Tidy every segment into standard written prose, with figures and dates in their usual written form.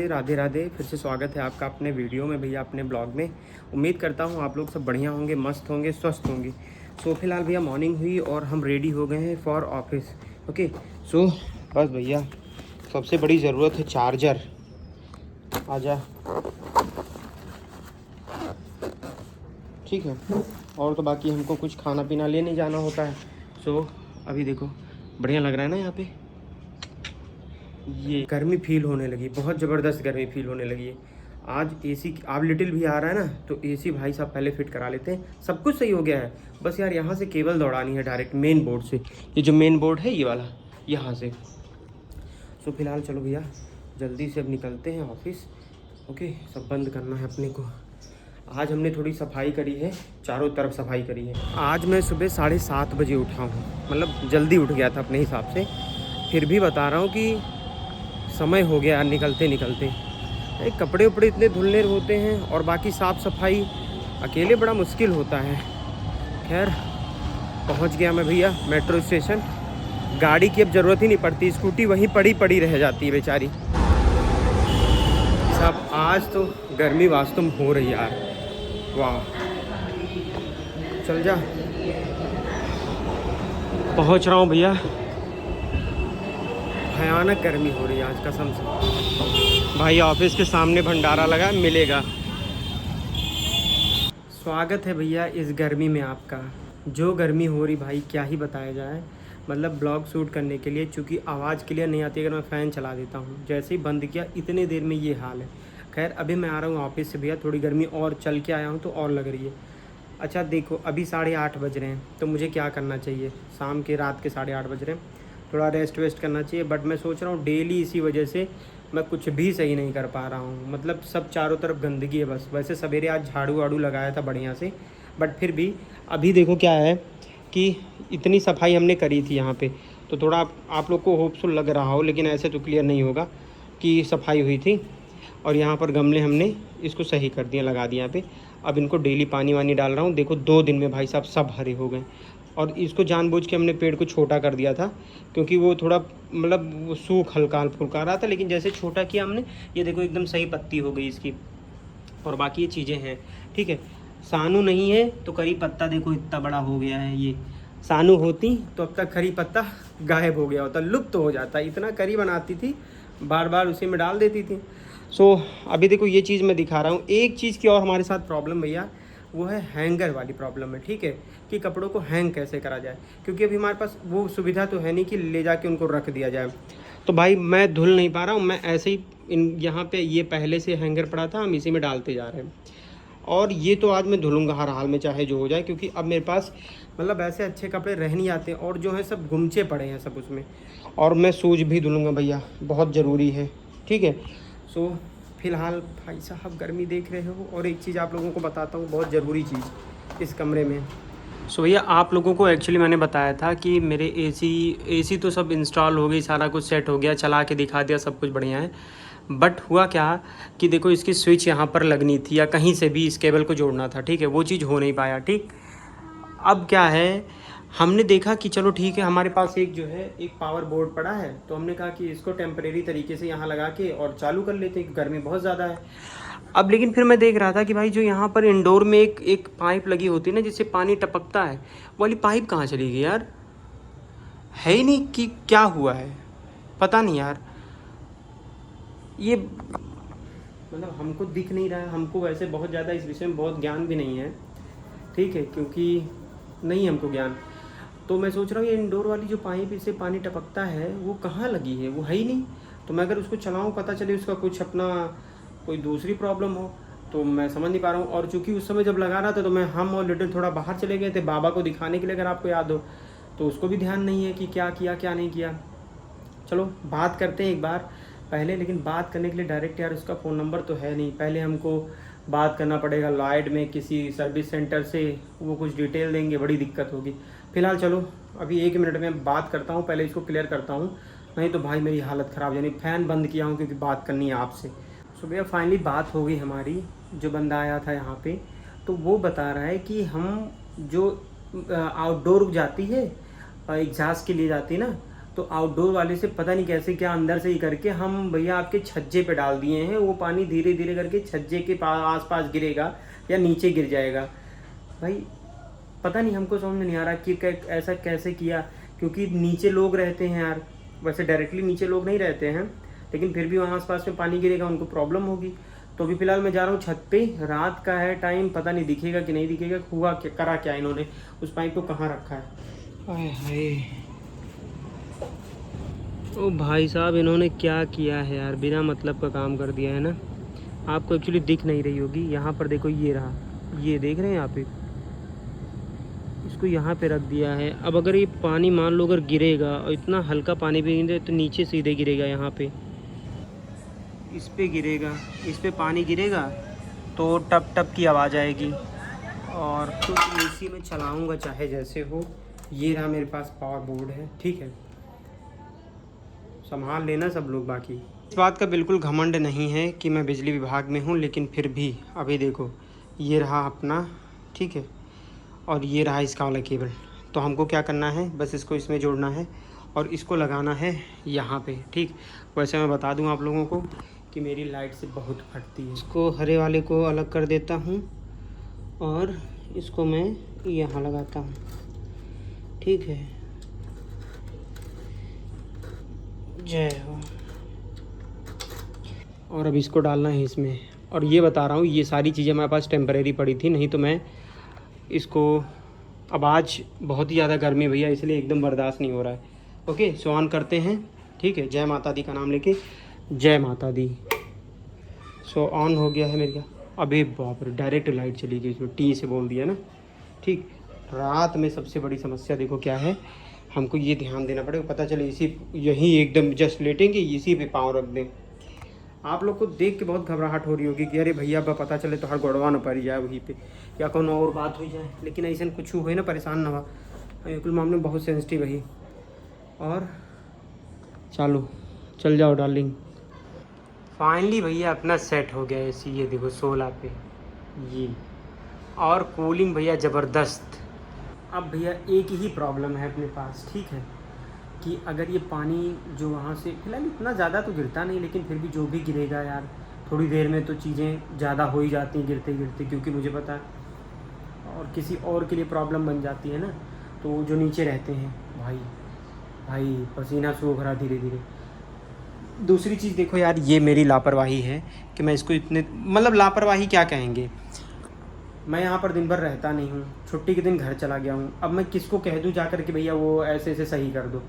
राधे राधे। फिर से स्वागत है आपका अपने वीडियो में भैया, अपने ब्लॉग में। उम्मीद करता हूँ आप लोग सब बढ़िया होंगे, मस्त होंगे, स्वस्थ होंगे। सो फिलहाल भैया मॉर्निंग हुई और हम रेडी हो गए हैं फॉर ऑफिस। ओके सो बस भैया सबसे बड़ी ज़रूरत है चार्जर। आजा, ठीक है। और तो बाकी हमको कुछ खाना पीना लेने जाना होता है। सो अभी देखो बढ़िया लग रहा है ना यहाँ पे। ये गर्मी फील होने लगी, बहुत ज़बरदस्त गर्मी फील होने लगी है। आज एसी आप लिटिल भी आ रहा है ना, तो एसी भाई साहब पहले फिट करा लेते हैं। सब कुछ सही हो गया है, बस यार यहाँ से केबल दौड़ानी है डायरेक्ट मेन बोर्ड से। ये जो मेन बोर्ड है ये वाला, यहाँ से। सो फिलहाल चलो भैया जल्दी से अब निकलते हैं ऑफिस। ओके, सब बंद करना है अपने को। आज हमने थोड़ी सफाई करी है, चारों तरफ सफाई करी है। आज मैं सुबह 7:30 बजे उठा हूँ, मतलब जल्दी उठ गया था अपने हिसाब से। फिर भी बता रहा हूँ कि समय हो गया निकलते निकलते। कपड़े उपड़े इतने धुलने होते हैं और बाकी साफ़ सफाई अकेले बड़ा मुश्किल होता है। खैर पहुंच गया मैं भैया मेट्रो स्टेशन। गाड़ी की अब ज़रूरत ही नहीं पड़ती, स्कूटी वहीं पड़ी रह जाती है बेचारी। साहब आज तो गर्मी वास्तव में हो रही है यार, वाह। चल जा, पहुंच रहा हूँ भैया। भयानक गर्मी हो रही है आज कसम से। भाई ऑफिस के सामने भंडारा लगा, मिलेगा। स्वागत है भैया इस गर्मी में आपका। जो गर्मी हो रही भाई क्या ही बताया जाए। मतलब ब्लॉग शूट करने के लिए चूँकि आवाज़ क्लियर नहीं आती अगर मैं फ़ैन चला देता हूँ। जैसे ही बंद किया इतने देर में ये हाल है। खैर अभी मैं आ रहा हूँ ऑफिस से भैया, थोड़ी गर्मी और चल के आया हूँ तो और लग रही है। अच्छा देखो अभी 8:30 बज रहे हैं, तो मुझे क्या करना चाहिए? शाम के रात के 8:30 बज रहे हैं, थोड़ा रेस्ट वेस्ट करना चाहिए। बट मैं सोच रहा हूँ डेली इसी वजह से मैं कुछ भी सही नहीं कर पा रहा हूँ। मतलब सब चारों तरफ गंदगी है बस। वैसे सवेरे आज झाड़ू वाड़ू लगाया था बढ़िया से, बट फिर भी अभी देखो क्या है कि इतनी सफाई हमने करी थी यहाँ पे, तो थोड़ा आप लोग को होपफुल लग रहा हो, लेकिन ऐसे तो क्लियर नहीं होगा कि सफाई हुई थी। और यहाँ पर गमले हमने इसको सही कर दिया, लगा दिया यहाँ पे। अब इनको डेली पानी वानी डाल रहा हूँ। देखो 2 दिन में भाई साहब सब हरे हो गए। और इसको जानबूझ के हमने पेड़ को छोटा कर दिया था, क्योंकि वो थोड़ा मतलब वो सूख हल्का फुल्का रहा था। लेकिन जैसे छोटा किया हमने, ये देखो एकदम सही पत्ती हो गई इसकी। और बाकी ये चीज़ें हैं, ठीक है। सानू नहीं है तो करी पत्ता देखो इतना बड़ा हो गया है। ये सानू होती तो अब तक करी पत्ता गायब हो गया होता, लुप्त हो जाता। इतना करी बनाती थी, बार बार उसी में डाल देती थी। सो अभी देखो ये चीज़ मैं दिखा रहा हूँ। एक चीज़ की और हमारे साथ प्रॉब्लम भैया, वो है हैंगर वाली प्रॉब्लम है, ठीक है। कि कपड़ों को हैंग कैसे करा जाए, क्योंकि अभी हमारे पास वो सुविधा तो है नहीं कि ले जाके उनको रख दिया जाए। तो भाई मैं धुल नहीं पा रहा हूँ, मैं ऐसे ही यहाँ पे ये पहले से हैंगर पड़ा था, हम इसी में डालते जा रहे हैं। और ये तो आज मैं धुलूँगा हर हाल में चाहे जो हो जाए, क्योंकि अब मेरे पास मतलब ऐसे अच्छे कपड़े रह नहीं आते और जो है सब गुमचे पड़े हैं सब उसमें। और मैं शूज़ भी धुलूँगा भैया, बहुत ज़रूरी है, ठीक है। सो फिलहाल भाई साहब गर्मी देख रहे हो। और एक चीज़ आप लोगों को बताता हूँ, बहुत ज़रूरी चीज़ इस कमरे में। सो भैया आप लोगों को एक्चुअली मैंने बताया था कि मेरे एसी तो सब इंस्टॉल हो गई, सारा कुछ सेट हो गया, चला के दिखा दिया, सब कुछ बढ़िया है। बट हुआ क्या कि देखो इसकी स्विच यहाँ पर लगनी थी या कहीं से भी इस केबल को जोड़ना था, ठीक है। वो चीज़ हो नहीं पाया, ठीक। अब क्या है, हमने देखा कि चलो ठीक है, हमारे पास एक जो है एक पावर बोर्ड पड़ा है, तो हमने कहा कि इसको टेम्परेरी तरीके से यहाँ लगा के और चालू कर लेते हैं, गर्मी बहुत ज़्यादा है। अब लेकिन फिर मैं देख रहा था कि भाई जो यहाँ पर इंडोर में एक पाइप लगी होती है ना जिससे पानी टपकता है, वो वाली पाइप कहाँ चली गई यार? है ही नहीं कि क्या हुआ है, पता नहीं यार। ये मतलब हमको दिख नहीं रहा है। हमको वैसे बहुत ज़्यादा इस विषय में बहुत ज्ञान भी नहीं है, ठीक है, क्योंकि नहीं हमको ज्ञान। तो मैं सोच रहा हूँ ये इंडोर वाली जो पाइप इससे पानी टपकता है वो कहाँ लगी है, वो है ही नहीं। तो मैं अगर उसको चलाऊँ, पता चले उसका कुछ अपना कोई दूसरी प्रॉब्लम हो, तो मैं समझ नहीं पा रहा हूँ। और चूँकि उस समय जब लगा रहा था तो हम और लिटिल थोड़ा बाहर चले गए थे बाबा को दिखाने के लिए, अगर आपको याद हो, तो उसको भी ध्यान नहीं है कि क्या किया क्या नहीं किया। चलो बात करते हैं एक बार पहले, लेकिन बात करने के लिए डायरेक्ट यार उसका फ़ोन नंबर तो है नहीं। पहले हमको बात करना पड़ेगा लॉयड में किसी सर्विस सेंटर से, वो कुछ डिटेल देंगे, बड़ी दिक्कत होगी। फ़िलहाल चलो अभी 1 मिनट में बात करता हूँ, पहले इसको क्लियर करता हूँ, नहीं तो भाई मेरी हालत ख़राब। यानी फ़ैन बंद किया हूँ क्योंकि बात करनी है आपसे। सो भैया फाइनली बात हो गई हमारी। जो बंदा आया था यहाँ पे, तो वो बता रहा है कि हम जो आउटडोर जाती है एग्जास्ट के लिए जाती है ना, तो तो आउटडोर वाले से पता नहीं कैसे क्या अंदर से ही करके हम भैया आपके छज्जे पे डाल दिए हैं। वो पानी धीरे धीरे करके छज्जे के आसपास गिरेगा या नीचे गिर जाएगा। भाई पता नहीं, हमको समझ में नहीं आ रहा कि ऐसा कैसे किया, क्योंकि नीचे लोग रहते हैं यार। वैसे डायरेक्टली नीचे लोग नहीं रहते हैं, लेकिन फिर भी वहाँ आसपास में पानी गिरेगा, उनको प्रॉब्लम होगी। तो अभी फ़िलहाल मैं जा रहा हूँ छत पे, रात का है टाइम, पता नहीं दिखेगा कि नहीं दिखेगा। हुआ क्या, करा क्या इन्होंने, उस पाइप को कहाँ रखा है। आए हाय, ओ भाई साहब इन्होंने क्या किया है यार, बिना मतलब का काम कर दिया है ना। आपको एक्चुअली दिख नहीं रही होगी, यहाँ पर देखो ये रहा, ये देख रहे हैं आप, इसको यहाँ पे रख दिया है। अब अगर ये पानी मान लो अगर गिरेगा, और इतना हल्का पानी भी गिरे तो नीचे सीधे गिरेगा, यहाँ पे इस पे गिरेगा, इस पे पानी गिरेगा तो टप टप की आवाज़ आएगी। और तो एसी में चलाऊँगा चाहे जैसे हो। ये रहा मेरे पास पावर बोर्ड है, ठीक है, संभाल लेना सब लोग। बाकी इस बात का बिल्कुल घमंड नहीं है कि मैं बिजली विभाग में हूँ, लेकिन फिर भी अभी देखो ये रहा अपना, ठीक है, और ये रहा इसका वाला केबल। तो हमको क्या करना है, बस इसको इसमें जोड़ना है और इसको लगाना है यहाँ पे, ठीक। वैसे मैं बता दूँ आप लोगों को कि मेरी लाइट से बहुत फटती है। इसको हरे वाले को अलग कर देता हूँ और इसको मैं यहाँ लगाता हूँ, ठीक है। जय हो। और अब इसको डालना है इसमें। और ये बता रहा हूँ, ये सारी चीज़ें हमारे पास टेम्परेरी पड़ी थी, नहीं तो मैं इसको, अब आज बहुत ही ज़्यादा गर्मी भैया, इसलिए एकदम बर्दाश्त नहीं हो रहा है। ओके, सो ऑन करते हैं, ठीक है। जय माता दी का नाम लेके, जय माता दी। सो ऑन हो गया है मेरे का। अबे बाप रे, डायरेक्ट लाइट चली गई, इसमें टी से बोल दिया ना, ठीक। रात में सबसे बड़ी समस्या देखो क्या है, हमको ये ध्यान देना पड़ेगा, पता चले इसी यहीं एकदम जस्ट लेटेंगे, इसी पे पाँव रख दें। आप लोग को देख के बहुत घबराहट हो रही होगी कि अरे भैया अब पता चले तो हर गड़वा न पड़ जाए वहीं पे, या कौन और बात हो जाए। लेकिन ऐसा कुछ हुए ना, परेशान ना हो, बिल्कुल मामले बहुत सेंसिटिव है। और चालू, चल जाओ डार्लिंग। फाइनली भैया अपना सेट हो गया एसी, ये देखो 16 पे ये, और कूलिंग भैया ज़बरदस्त। अब भैया एक ही प्रॉब्लम है अपने पास, ठीक है, कि अगर ये पानी जो वहाँ से, फिलहाल इतना ज़्यादा तो गिरता नहीं, लेकिन फिर भी जो भी गिरेगा यार, थोड़ी देर में तो चीज़ें ज़्यादा हो ही जाती हैं गिरते गिरते, क्योंकि मुझे पता है, और किसी और के लिए प्रॉब्लम बन जाती है ना। तो जो नीचे रहते हैं भाई पसीना सूख रहा धीरे धीरे। दूसरी चीज़ देखो यार, ये मेरी लापरवाही है कि मैं इसको इतने, मतलब लापरवाही क्या कहेंगे, मैं यहाँ पर दिन भर रहता नहीं हूँ, छुट्टी के दिन घर चला गया हूँ। अब मैं किसको कह दूँ जाकर कि भैया वो ऐसे ऐसे सही कर दो।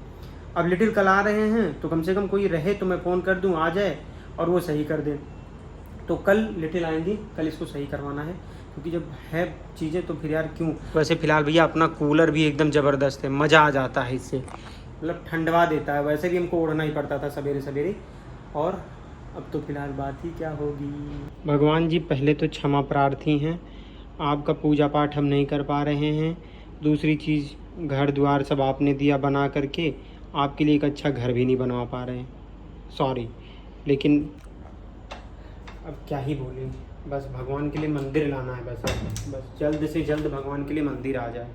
अब लिटिल कल आ रहे हैं तो कम से कम कोई रहे तो मैं फ़ोन कर दूँ, आ जाए और वो सही कर दे। तो कल लिटिल आएंगी, कल इसको सही करवाना है, क्योंकि जब है चीज़ें तो फिर यार क्यों। वैसे फ़िलहाल भैया अपना कूलर भी एकदम ज़बरदस्त है, मज़ा आ जाता है इससे, मतलब ठंडवा देता है। वैसे भी हमको ओढ़ना ही पड़ता था सवेरे सवेरे, और अब तो फ़िलहाल बात ही क्या होगी। भगवान जी पहले तो क्षमा प्रार्थी हैं, आपका पूजा पाठ हम नहीं कर पा रहे हैं। दूसरी चीज़, घर द्वार सब आपने दिया बना करके, आपके लिए एक अच्छा घर भी नहीं बनवा पा रहे हैं, सॉरी। लेकिन अब क्या ही बोलें, बस भगवान के लिए मंदिर लाना है, बस जल्द से जल्द भगवान के लिए मंदिर आ जाए,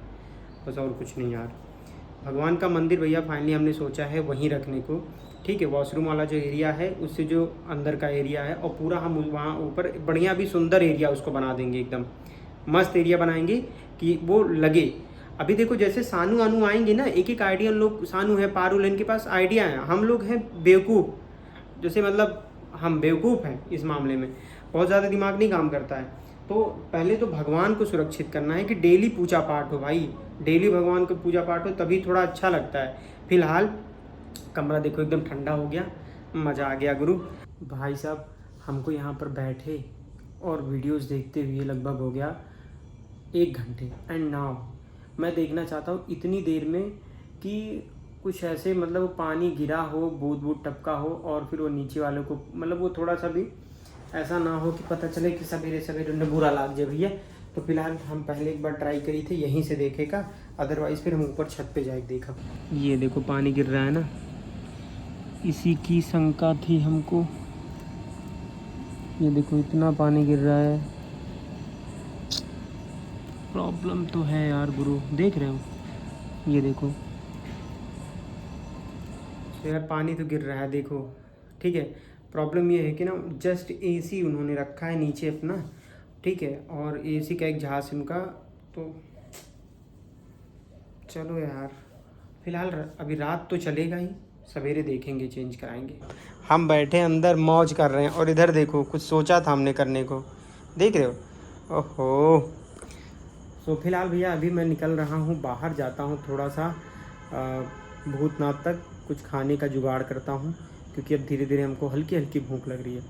बस और कुछ नहीं यार। भगवान का मंदिर भैया फाइनली हमने सोचा है वहीं रखने को, ठीक है। वॉशरूम वाला जो एरिया है उससे जो अंदर का एरिया है, और पूरा हम वहाँ ऊपर बढ़िया भी सुंदर एरिया उसको बना देंगे, एकदम मस्त एरिया बनाएंगे कि वो लगे। अभी देखो जैसे सानू आनू आएंगे ना, एक एक आइडिया लोग, सानू है, पारुल, इनके पास आइडिया है, हम लोग हैं बेवकूफ़। जैसे मतलब हम बेवकूफ़ हैं इस मामले में, बहुत ज़्यादा दिमाग नहीं काम करता है। तो पहले तो भगवान को सुरक्षित करना है कि डेली पूजा पाठ हो भाई, डेली भगवान का पूजा पाठ हो, तभी थोड़ा अच्छा लगता है। फिलहाल कमरा देखो एकदम ठंडा हो गया, मज़ा आ गया गुरु। भाई साहब हमको यहाँ पर बैठे और वीडियोस देखते हुए लगभग हो गया 1 घंटे, एंड नाउ मैं देखना चाहता हूँ इतनी देर में कि कुछ ऐसे, मतलब पानी गिरा हो, बूंद बूंद टपका हो, और फिर वो नीचे वालों को, मतलब वो थोड़ा सा भी ऐसा ना हो कि पता चले कि सवेरे सवेरे उन्हें बुरा लग जाए भैया। तो फिलहाल हम पहले एक बार ट्राई करी थे यहीं से देखेगा, अदरवाइज़ फिर हम ऊपर छत पे जाके देखा। ये देखो पानी गिर रहा है ना, इसी की शंका थी हमको। ये देखो इतना पानी गिर रहा है, प्रॉब्लम तो है यार गुरु, देख रहे हो, ये देखो तो यार पानी तो गिर रहा है देखो, ठीक है। प्रॉब्लम ये है कि ना जस्ट एसी उन्होंने रखा है नीचे अपना, ठीक है, और एसी का एक जहाज उनका, तो चलो यार फिलहाल अभी रात तो चलेगा ही, सवेरे देखेंगे, चेंज कराएंगे। हम बैठे अंदर मौज कर रहे हैं और इधर देखो कुछ सोचा था हमने करने को, देख रहे हो, ओहो। तो फिलहाल भैया अभी मैं निकल रहा हूँ बाहर, जाता हूँ थोड़ा सा भूतनाथ तक, कुछ खाने का जुगाड़ करता हूँ, क्योंकि अब धीरे धीरे हमको हल्की हल्की भूख लग रही है।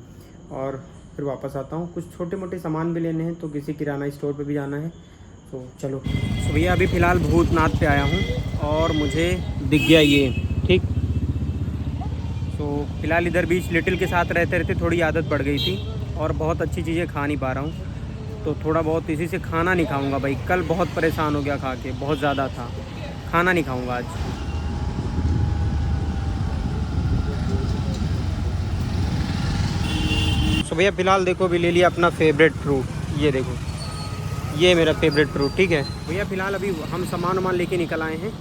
और फिर वापस आता हूँ, कुछ छोटे मोटे सामान भी लेने हैं, तो किसी किराना स्टोर पे भी जाना है, तो चलो। तो भैया अभी फ़िलहाल भूतनाथ पे आया हूँ और मुझे दिख गया ये, ठीक। तो फिलहाल इधर बीच लिटिल के साथ रहते रहते थोड़ी आदत पड़ गई थी और बहुत अच्छी चीज़ें खा नहीं पा रहा हूँ, तो थोड़ा बहुत इसी से खाना नहीं खाऊंगा भाई। कल बहुत परेशान हो गया खा के, बहुत ज़्यादा था, खाना नहीं खाऊंगा आज। तो भैया फ़िलहाल देखो भी ले लिया अपना फेवरेट फ्रूट, ये देखो, ये मेरा फेवरेट फ्रूट, ठीक है भैया। फ़िलहाल अभी हम सामान वामान लेके निकल आए हैं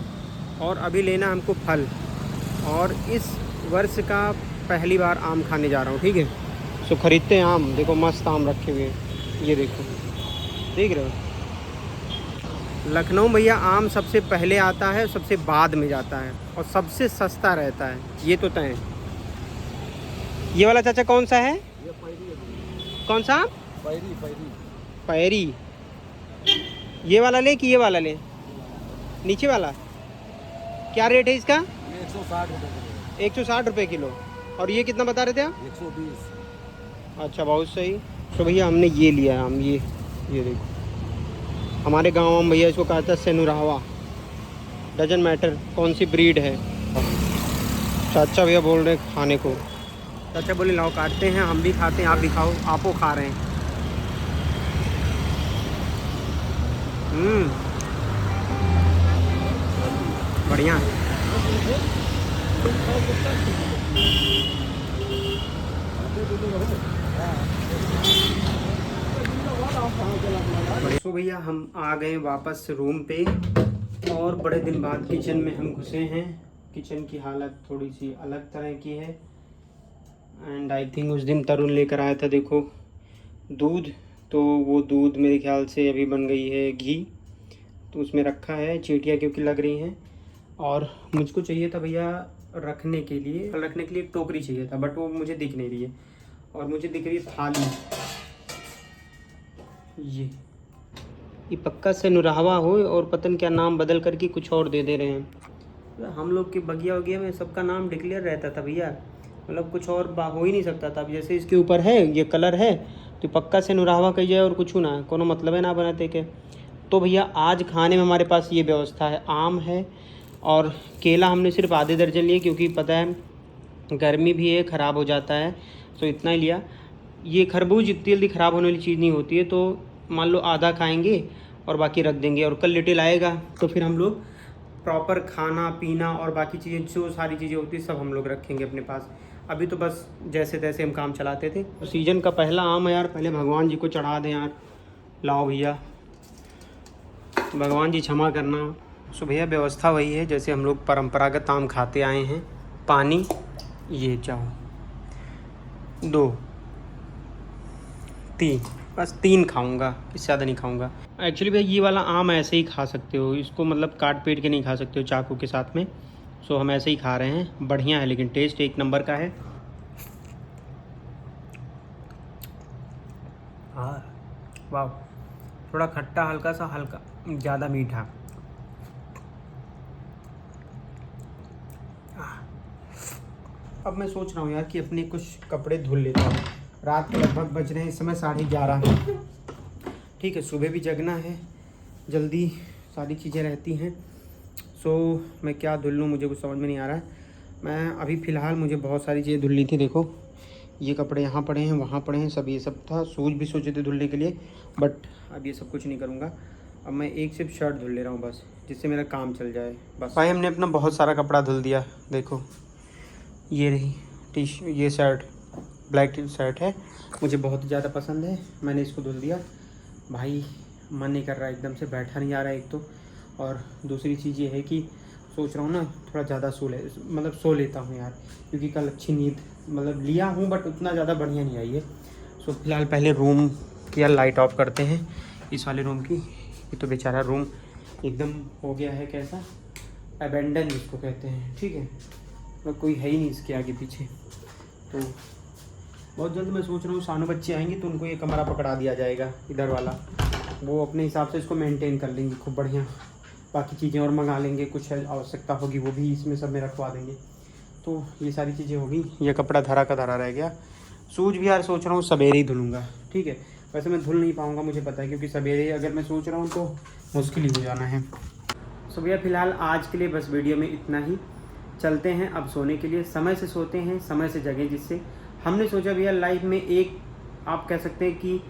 और अभी लेना हमको फल, और इस वर्ष का पहली बार आम खाने जा रहा हूँ, ठीक है। सो ख़रीदते हैं आम, देखो मस्त आम रखे हुए हैं, ये देखो, देख रहे हो। लखनऊ भैया आम सबसे पहले आता है, सबसे बाद में जाता है और सबसे सस्ता रहता है, ये तो तय है। ये वाला चाचा कौन सा है? ये पैरी है। कौन सा? पैरी पैरी पैरी। ये वाला ले कि ये वाला ले? नीचे वाला क्या रेट है इसका? ये 160 रुपये किलो। 160 रुपये किलो। और ये कितना बता रहे थे आप? 120। अच्छा, बहुत सही। तो भैया हमने ये लिया आम, ये देखो, हमारे गांव में भैया इसको कहता है सेनुरावा, डजन मैटर कौन सी ब्रीड है। चाचा भैया बोल रहे हैं खाने को, चाचा बोले लाओ काटते हैं, हम भी खाते हैं, आप भी खाओ, आपो खा रहे हैं। बढ़िया। तो भैया हम आ गए वापस रूम पे और बड़े दिन बाद किचन में हम घुसे हैं। किचन की हालत थोड़ी सी अलग तरह की है, एंड आई थिंक उस दिन तरुण लेकर आया था, देखो दूध, तो वो दूध मेरे ख्याल से अभी बन गई है घी, तो उसमें रखा है, चींटियाँ क्योंकि लग रही हैं। और मुझको चाहिए था भैया रखने के लिए एक टोकरी चाहिए था, बट वो मुझे दिख नहीं रही है, और मुझे दिख रही है थाली। ये पक्का से नुराहवा हो और पतन क्या नाम बदल करके कुछ और दे दे रहे हैं। हम लोग के बगिया वगिया में सबका नाम डिक्लेयर रहता था भैया, मतलब कुछ और हो ही नहीं सकता था। अब जैसे इसके ऊपर है ये कलर है, तो पक्का से नुराहवा कही जाए और कुछ ना, कोनो मतलब है ना बनाते के। तो भैया आज खाने में हमारे पास ये व्यवस्था है, आम है और केला हमने सिर्फ आधे दर्जन लिए, क्योंकि पता है गर्मी भी है, ख़राब हो जाता है, तो इतना ही लिया। ये खरबूज इतनी जल्दी ख़राब होने वाली चीज़ नहीं होती है, तो मान लो आधा खाएंगे और बाकी रख देंगे, और कल लिटिल आएगा तो फिर हम लोग प्रॉपर खाना पीना और बाकी चीज़ें जो सारी चीज़ें होती है सब हम लोग रखेंगे अपने पास। अभी तो बस जैसे तैसे हम काम चलाते थे। तो सीज़न का पहला आम है यार, पहले भगवान जी को चढ़ा दें यार। लाओ भैया, भगवान जी क्षमा करना। सो भैया व्यवस्था वही है जैसे हम लोग परंपरागत आम खाते आए हैं। पानी, ये चाहो 2 3, बस 3 खाऊंगा, इससे ज़्यादा नहीं खाऊंगा। एक्चुअली भैया ये वाला आम ऐसे ही खा सकते हो, इसको मतलब काट पीट के नहीं खा सकते हो चाकू के साथ में। सो हम ऐसे ही खा रहे हैं, बढ़िया है, लेकिन टेस्ट एक नंबर का है। हाँ वाह, थोड़ा खट्टा, हल्का सा, हल्का ज़्यादा मीठा। अब मैं सोच रहा हूँ यार कि अपने कुछ कपड़े धुल लेता हूँ। रात के लगभग बज रहे हैं इस समय 11:30, ठीक है। सुबह भी जगना है, जल्दी सारी चीज़ें रहती हैं। सो मैं क्या धुल लूँ, मुझे कुछ समझ में नहीं आ रहा है। मैं अभी फ़िलहाल मुझे बहुत सारी चीज़ें धुलनी थी, देखो ये कपड़े यहाँ पड़े हैं, वहाँ पड़े हैं, सब ये सब था। शूज भी सोचे थे धुलने के लिए, बट अब ये सब कुछ नहीं करूँगा। अब मैं एक सिर्फ शर्ट धुल ले रहा हूँ बस, जिससे मेरा काम चल जाए बस। भाई हमने अपना बहुत सारा कपड़ा धुल दिया, देखो ये रही ये शर्ट, ब्लैक शर्ट है, मुझे बहुत ज़्यादा पसंद है, मैंने इसको धुल दिया। भाई मन नहीं कर रहा, एकदम से बैठा नहीं आ रहा है एक तो, और दूसरी चीज़ ये है कि सोच रहा हूँ ना थोड़ा ज़्यादा सो लेता हूँ यार, क्योंकि कल अच्छी नींद मतलब लिया हूँ बट उतना ज़्यादा बढ़िया नहीं आई है। सो फिलहाल पहले रूम की यार लाइट ऑफ करते हैं, इस वाले रूम की। ये तो बेचारा रूम एकदम हो गया है कैसा, अबेंडन जिसको कहते हैं, ठीक है, तो कोई है ही नहीं इसके आगे पीछे। तो बहुत जल्द मैं सोच रहा हूँ सानू बच्चे आएंगे तो उनको ये कमरा पकड़ा दिया जाएगा इधर वाला, वो अपने हिसाब से इसको मेंटेन कर लेंगे खूब बढ़िया। बाकी चीज़ें और मंगा लेंगे, कुछ आवश्यकता होगी वो भी इसमें सब में रखवा देंगे। तो ये सारी चीज़ें होगी। ये कपड़ा धरा का धरा रह गया। शूज भी यार सोच रहा हूँ सवेरे ही धुलूँगा, ठीक है। वैसे मैं धुल नहीं पाऊँगा मुझे पता है, क्योंकि सवेरे अगर मैं सोच रहा हूँ तो मुश्किल ही हो जाना है। सो भैया फ़िलहाल आज के लिए बस वीडियो में इतना ही। चलते हैं अब सोने के लिए, समय से सोते हैं समय से जगें, जिससे हमने सोचा भैया लाइफ में एक आप कह सकते हैं कि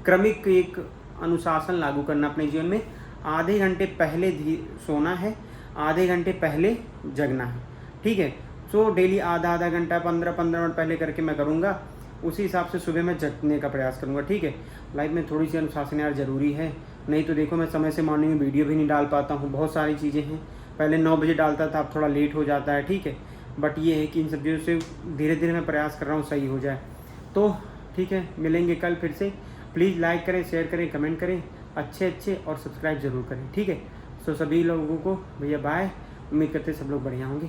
क्रमिक एक अनुशासन लागू करना अपने जीवन में। आधे घंटे पहले सोना है, आधे घंटे पहले जगना है, ठीक है। सो डेली आधा आधा घंटा 15-15 मिनट पहले करके मैं करूँगा, उसी हिसाब से सुबह मैं जगने का प्रयास करूँगा, ठीक है। लाइफ में थोड़ी सी अनुशासन यार ज़रूरी है, नहीं तो देखो मैं समय से मॉर्निंग में वीडियो भी नहीं डाल पाता हूँ। बहुत सारी चीज़ें हैं, पहले 9 बजे डालता था, अब थोड़ा लेट हो जाता है, ठीक है। बट ये है कि इन सब चीज़ों से धीरे धीरे मैं प्रयास कर रहा हूँ सही हो जाए। तो ठीक है, मिलेंगे कल फिर से। प्लीज़ लाइक करें, शेयर करें, कमेंट करें अच्छे और सब्सक्राइब ज़रूर करें, ठीक है। सो सभी लोगों को भैया बाय। उम्मीद करते सब लोग बढ़िया होंगे।